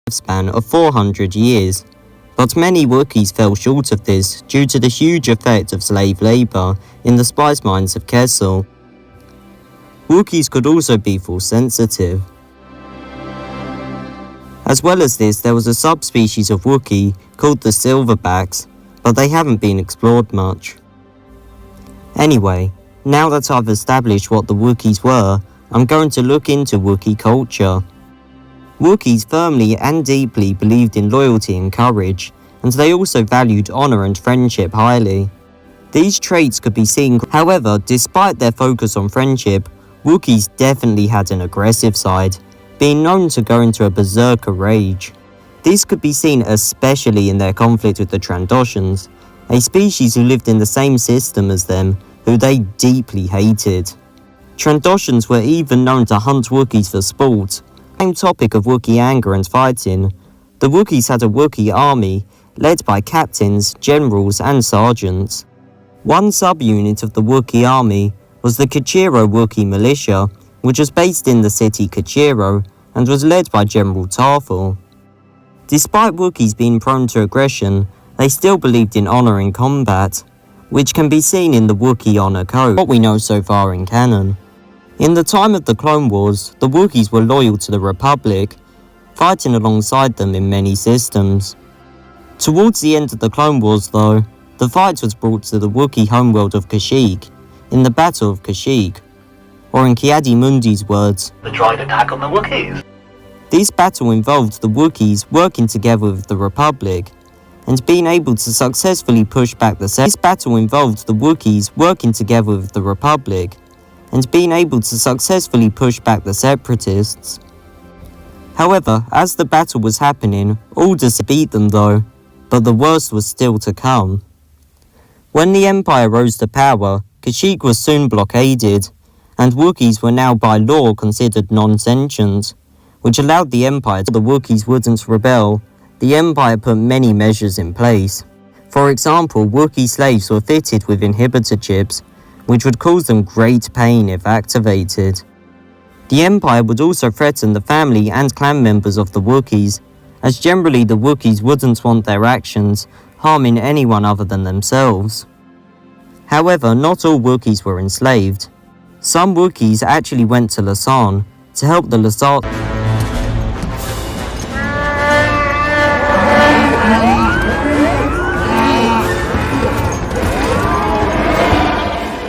lifespan of 400 years. But many Wookiees fell short of this due to the huge effect of slave labor in the spice mines of Kessel. Wookiees could also be force sensitive. As well as this, there was a subspecies of Wookiee called the Silverbacks, but they haven't been explored much. Anyway, now that I've established what the Wookiees were, I'm going to look into Wookiee culture. Wookiees firmly and deeply believed in loyalty and courage, and they also valued honor and friendship highly. These traits could be seen, however, despite their focus on friendship, Wookiees definitely had an aggressive side, being known to go into a berserker rage. This could be seen especially in their conflict with the Trandoshans, a species who lived in the same system as them, who they deeply hated. Trandoshans were even known to hunt Wookiees for sport. Same topic of Wookiee anger and fighting, the Wookiees had a Wookiee army led by captains, generals and sergeants. One subunit of the Wookiee army was the Kachiro Wookiee militia, which was based in the city Kachiro and was led by General Tarful. Despite Wookiees being prone to aggression, they still believed in honor in combat, which can be seen in the Wookiee Honor Code, what we know so far in canon. In the time of the Clone Wars, the Wookiees were loyal to the Republic, fighting alongside them in many systems. Towards the end of the Clone Wars though, the fight was brought to the Wookiee homeworld of Kashyyyk, in the Battle of Kashyyyk, or in Ki-Adi-Mundi's words, the joint attack on the Wookiees. This battle involved the Wookiees working together with the Republic, and being able to successfully push back the Separatists. However, as the battle was happening, all beat them though, but the worst was still to come. When the Empire rose to power, Kashyyyk was soon blockaded, and Wookiees were now by law considered non-sentient, which allowed the Empire to the Wookiees wouldn't rebel. The Empire put many measures in place. For example, Wookiee slaves were fitted with inhibitor chips, which would cause them great pain if activated. The Empire would also threaten the family and clan members of the Wookiees, as generally the Wookiees wouldn't want their actions harming anyone other than themselves. However, not all Wookiees were enslaved. Some Wookiees actually went to Lasan to help the Lasan.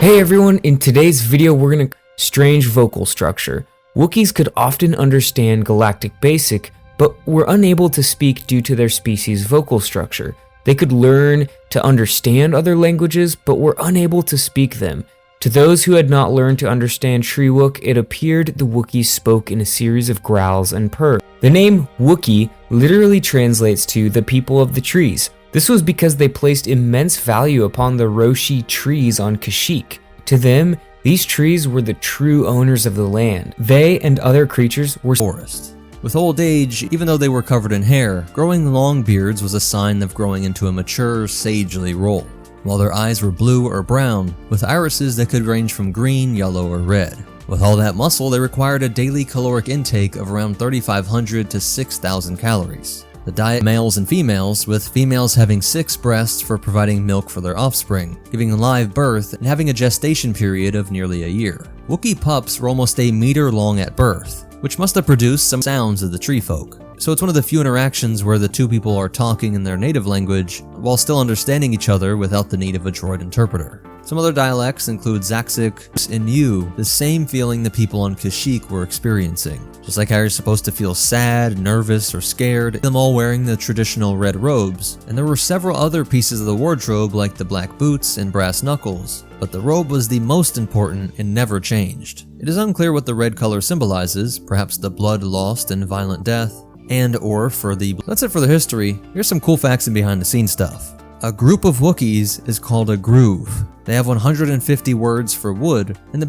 Hey everyone, in today's video we're gonna strange vocal structure. Wookiees could often understand Galactic Basic, but were unable to speak due to their species' vocal structure. They could learn to understand other languages, but were unable to speak them. To those who had not learned to understand Shriwook, it appeared the Wookiees spoke in a series of growls and purrs. The name Wookiee literally translates to the people of the trees. This was because they placed immense value upon the Roshi trees on Kashyyyk. To them, these trees were the true owners of the land. They and other creatures were forest. With old age, even though they were covered in hair, growing long beards was a sign of growing into a mature, sagely role, while their eyes were blue or brown, with irises that could range from green, yellow, or red. With all that muscle, they required a daily caloric intake of around 3,500 to 6,000 calories. The diet males and females, with females having 6 breasts for providing milk for their offspring, giving live birth, and having a gestation period of nearly a year. Wookiee pups were almost a meter long at birth, which must have produced some sounds of the tree folk. So it's one of the few interactions where the two people are talking in their native language while still understanding each other without the need of a droid interpreter. Some other dialects include Zaxic and Yu, the same feeling the people on Kashyyyk were experiencing. Just like how you're supposed to feel sad, nervous, or scared, them all wearing the traditional red robes. And there were several other pieces of the wardrobe like the black boots and brass knuckles, but the robe was the most important and never changed. It is unclear what the red color symbolizes, perhaps the blood lost and violent death, and or for the... That's it for the history. Here's some cool facts and behind the scenes stuff. A group of Wookiees is called a groove. They have 150 words for wood, and the